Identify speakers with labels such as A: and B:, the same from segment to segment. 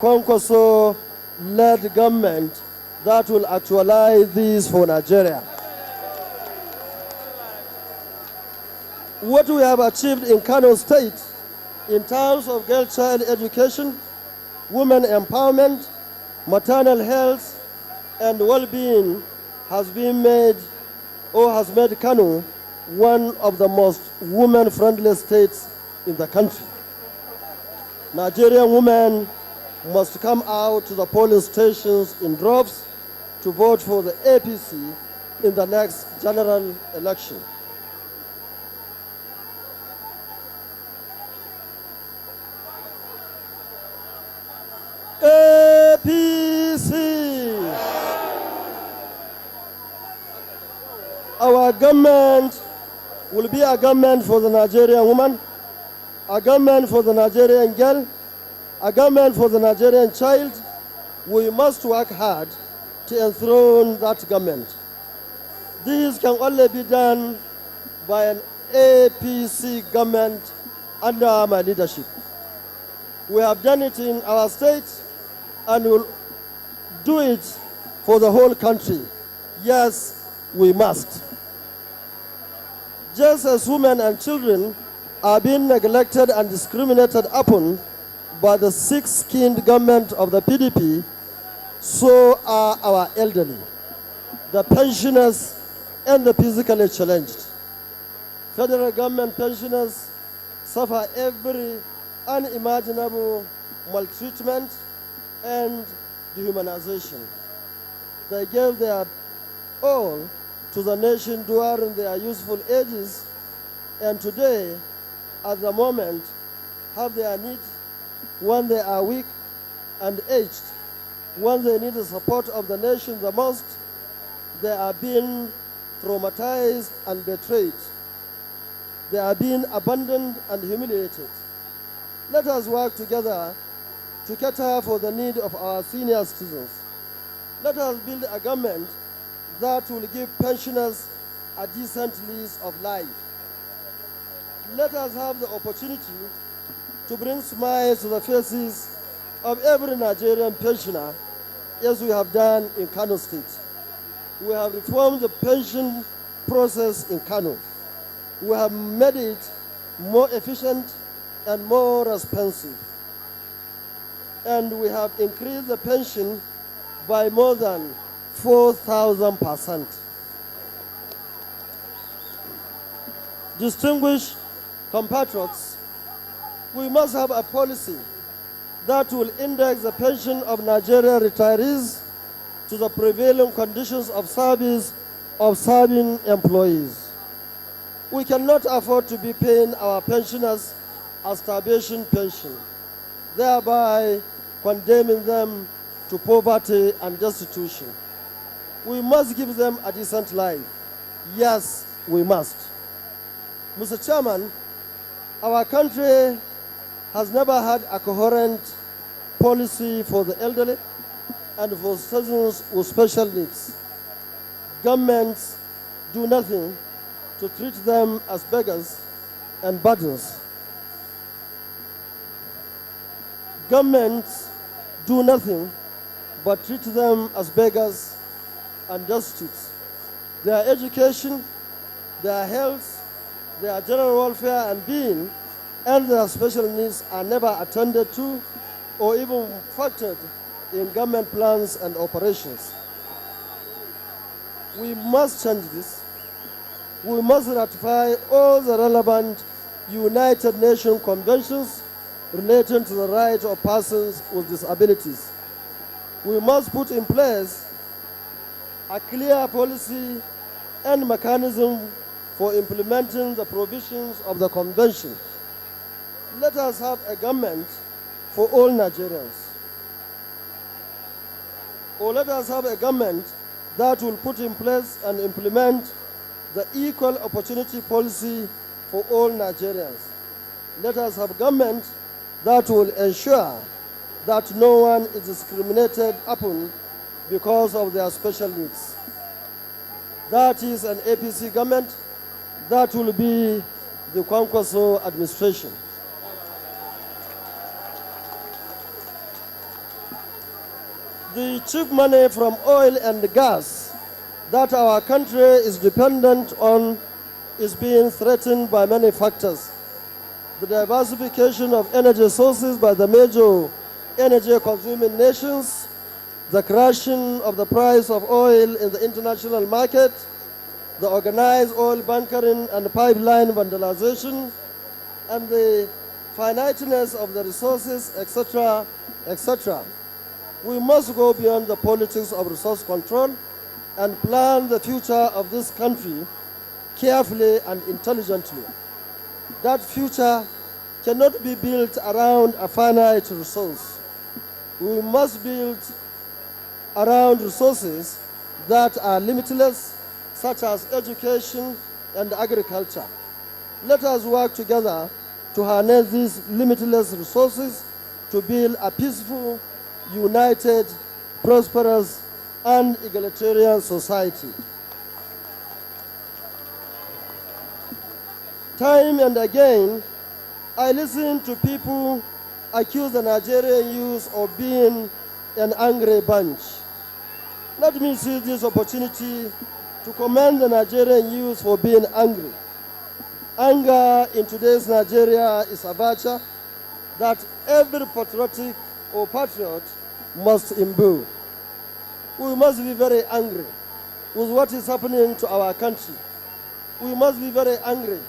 A: Kwankwaso-led government that will actualize this for Nigeria. What we have achieved in Kano State in terms of girl-child education, women empowerment, maternal health, and well-being has made Kano one of the most women-friendly states in the country. Nigerian women must come out to the polling stations in droves to vote for the APC in the next general election. APC. Our government will be a government for the Nigerian woman, a government for the Nigerian girl, a government for the Nigerian child. We must work hard to enthrone that government. This can only be done by an APC government under my leadership. We have done it in our state and will do it for the whole country. Yes, we must. Just as women and children are being neglected and discriminated upon by the thick-skinned government of the PDP, so are our elderly, the pensioners, and the physically challenged. Federal government pensioners suffer every unimaginable maltreatment and dehumanization. They gave their all to the nation during their useful ages, and today, at the moment, have their needs when they are weak and aged. When they need the support of the nation the most, they are being traumatized and betrayed. They are being abandoned and humiliated. Let us work together to cater for the need of our senior citizens. Let us build a government that will give pensioners a decent lease of life. Let us have the opportunity to bring smiles to the faces of every Nigerian pensioner, as we have done in Kano State. We have reformed the pension process in Kano. We have made it more efficient and more responsive. And we have increased the pension by more than 4,000%. Distinguished compatriots, we must have a policy that will index the pension of Nigerian retirees to the prevailing conditions of service of serving employees. We cannot afford to be paying our pensioners a starvation pension, thereby condemning them to poverty and destitution. We must give them a decent life. Yes, we must. Mr. Chairman, our country has never had a coherent policy for the elderly and for citizens with special needs. Governments do nothing to treat them as beggars and burdens. Governments do nothing but treat them as beggars and destitutes. Their education, their health, their general welfare and being, and their special needs are never attended to or even factored in government plans and operations. We must change this. We must ratify all the relevant United Nations conventions relating to the rights of persons with disabilities. We must put in place a clear policy and mechanism for implementing the provisions of the convention. Let us have a government for all Nigerians. Or let us have a government that will put in place and implement the equal opportunity policy for all Nigerians. Let us have government that will ensure that no one is discriminated upon because of their special needs. That is an APC government. That will be the Kwankwaso administration. The cheap money from oil and gas that our country is dependent on is being threatened by many factors. The diversification of energy sources by the major energy-consuming nations, the crashing of the price of oil in the international market, the organized oil bunkering and pipeline vandalization, and the finiteness of the resources, etc., etc. We must go beyond the politics of resource control and plan the future of this country carefully and intelligently. That future cannot be built around a finite resource. We must build around resources that are limitless, such as education and agriculture. Let us work together to harness these limitless resources to build a peaceful, united, prosperous, and egalitarian society. Time and again, I listen to people accuse the Nigerian youth of being an angry bunch. Let me seize this opportunity to commend the Nigerian youth for being angry. Anger in today's Nigeria is a virtue that every patriotic or patriot must imbue. We must be very angry with what is happening to our country. We must be very angry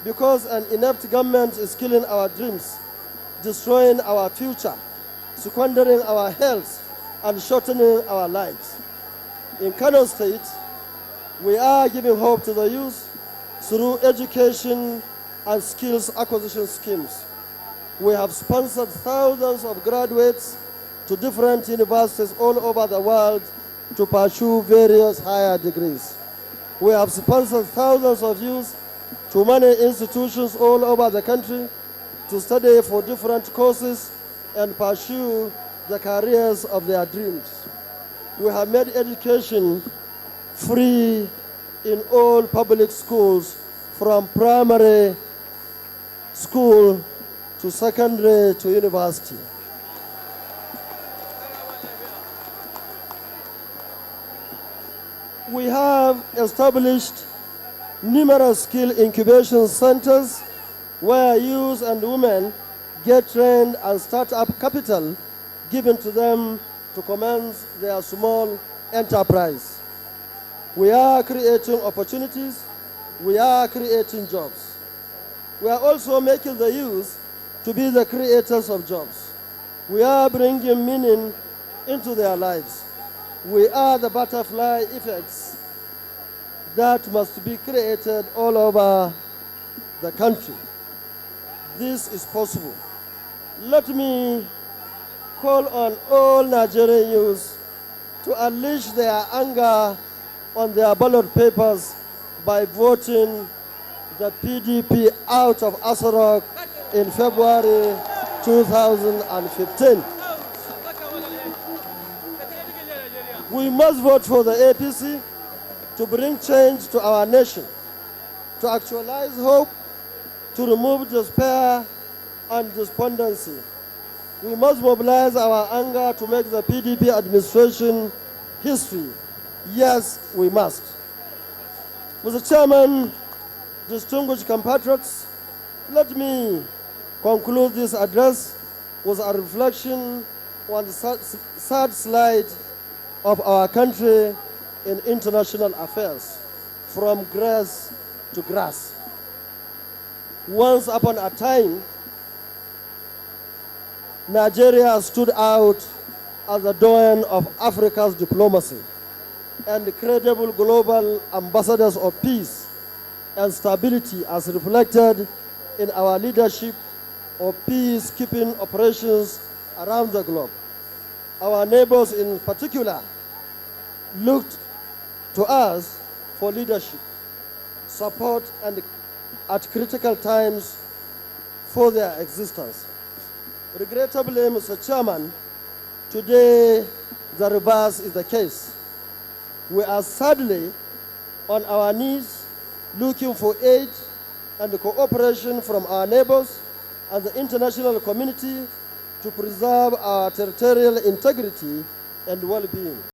A: because an inept government is killing our dreams, destroying our future, squandering our health, and shortening our lives. In Kano State, we are giving hope to the youth through education and skills acquisition schemes. We have sponsored thousands of graduates to different universities all over the world to pursue various higher degrees. We have sponsored thousands of youth to many institutions all over the country to study for different courses and pursue the careers of their dreams. We have made education free in all public schools, from primary school to secondary to university. We have established numerous skill incubation centers where youth and women get trained and start up capital given to them to commence their small enterprise. We are creating opportunities. We are creating jobs. We are also making the youth to be the creators of jobs. We are bringing meaning into their lives. We are the butterfly effects that must be created all over the country. This is possible. Let me call on all Nigerian youths to unleash their anger on their ballot papers by voting the PDP out of Asarok in February 2015. We must vote for the APC to bring change to our nation, to actualize hope, to remove despair and despondency. We must mobilize our anger to make the PDP administration history. Yes, we must. Mr. Chairman, distinguished compatriots, let me conclude this address with a reflection on the sad slide of our country in international affairs, from grass to grass. Once upon a time, Nigeria stood out as the dawn of Africa's diplomacy and credible global ambassadors of peace and stability, as reflected in our leadership of peacekeeping operations around the globe. Our neighbors in particular looked to us for leadership, support, and at critical times for their existence. Regrettably, Mr. Chairman, today the reverse is the case. We are sadly on our knees looking for aid and cooperation from our neighbors and the international community to preserve our territorial integrity and well-being.